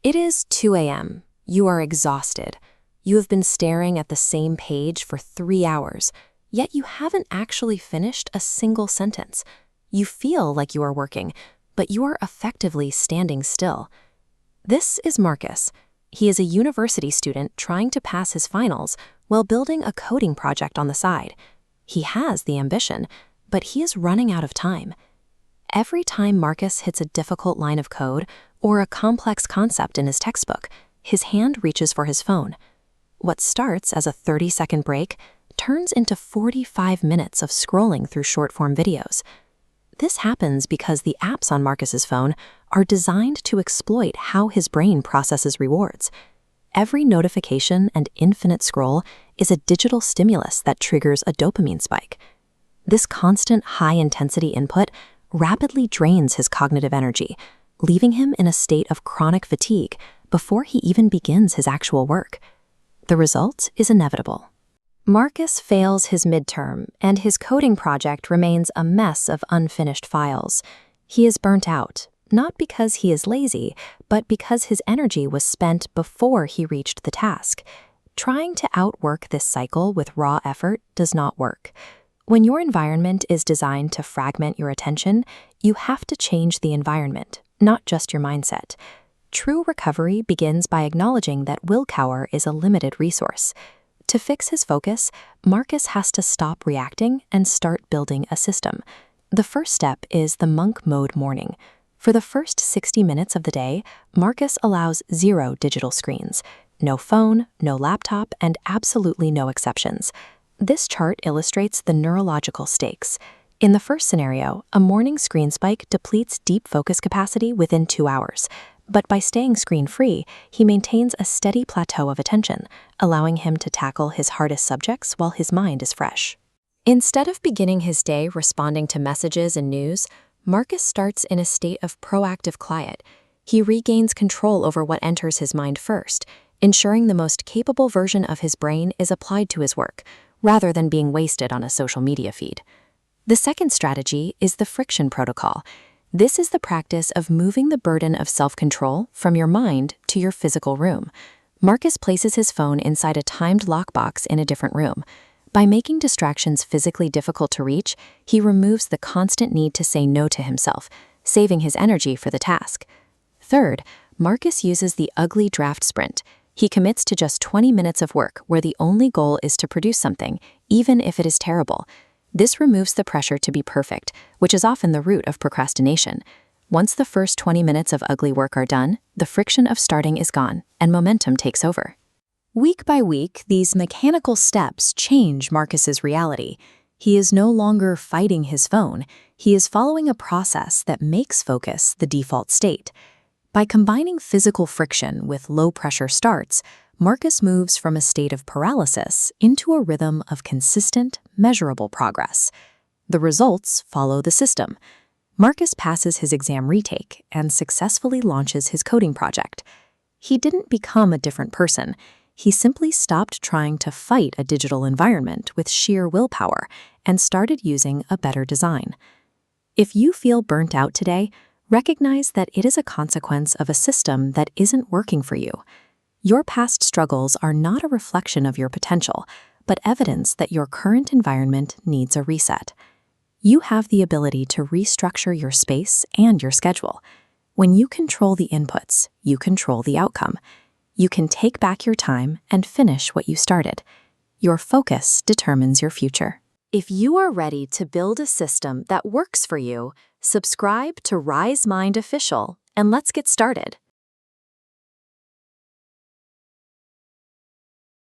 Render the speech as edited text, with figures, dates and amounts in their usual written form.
It is 2 a.m. You are exhausted. You have been staring at the same page for 3 hours, yet you haven't actually finished a single sentence. You feel like you are working, but you are effectively standing still. This is Marcus. He is a university student trying to pass his finals while building a coding project on the side. He has the ambition, but he is running out of time. Every time Marcus hits a difficult line of code or a complex concept in his textbook, his hand reaches for his phone. What starts as a 30-second break turns into 45 minutes of scrolling through short-form videos. This happens because the apps on Marcus's phone are designed to exploit how his brain processes rewards. Every notification and infinite scroll is a digital stimulus that triggers a dopamine spike. This constant high-intensity input rapidly drains his cognitive energy, leaving him in a state of chronic fatigue before he even begins his actual work. The result is inevitable. Marcus fails his midterm, and his coding project remains a mess of unfinished files. He is burnt out, not because he is lazy, but because his energy was spent before he reached the task. Trying to outwork this cycle with raw effort does not work. When your environment is designed to fragment your attention, you have to change the environment, not just your mindset. True recovery begins by acknowledging that willpower is a limited resource. To fix his focus, Marcus has to stop reacting and start building a system. The first step is the monk mode morning. For the first 60 minutes of the day, Marcus allows 0 digital screens. No phone, no laptop, and absolutely no exceptions. This chart illustrates the neurological stakes. In the first scenario, a morning screen spike depletes deep focus capacity within 2 hours. But by staying screen-free, he maintains a steady plateau of attention, allowing him to tackle his hardest subjects while his mind is fresh. Instead of beginning his day responding to messages and news, Marcus starts in a state of proactive quiet. He regains control over what enters his mind first, ensuring the most capable version of his brain is applied to his work, rather than being wasted on a social media feed. The second strategy is the friction protocol. This is the practice of moving the burden of self-control from your mind to your physical room. Marcus places his phone inside a timed lockbox in a different room. By making distractions physically difficult to reach, he removes the constant need to say no to himself, saving his energy for the task. Third, Marcus uses the ugly draft sprint. He commits to just 20 minutes of work where the only goal is to produce something, even if it is terrible. This removes the pressure to be perfect, which is often the root of procrastination. Once the first 20 minutes of ugly work are done, the friction of starting is gone, and momentum takes over. Week by week, these mechanical steps change Marcus's reality. He is no longer fighting his phone. He is following a process that makes focus the default state. By combining physical friction with low-pressure starts, Marcus moves from a state of paralysis into a rhythm of consistent, measurable progress. The results follow the system. Marcus passes his exam retake and successfully launches his coding project. He didn't become a different person. He simply stopped trying to fight a digital environment with sheer willpower and started using a better design. If you feel burnt out today, recognize that it is a consequence of a system that isn't working for you. Your past struggles are not a reflection of your potential, but evidence that your current environment needs a reset. You have the ability to restructure your space and your schedule. When you control the inputs, you control the outcome. You can take back your time and finish what you started. Your focus determines your future. If you are ready to build a system that works for you, subscribe to Rise Mind Official and let's get started.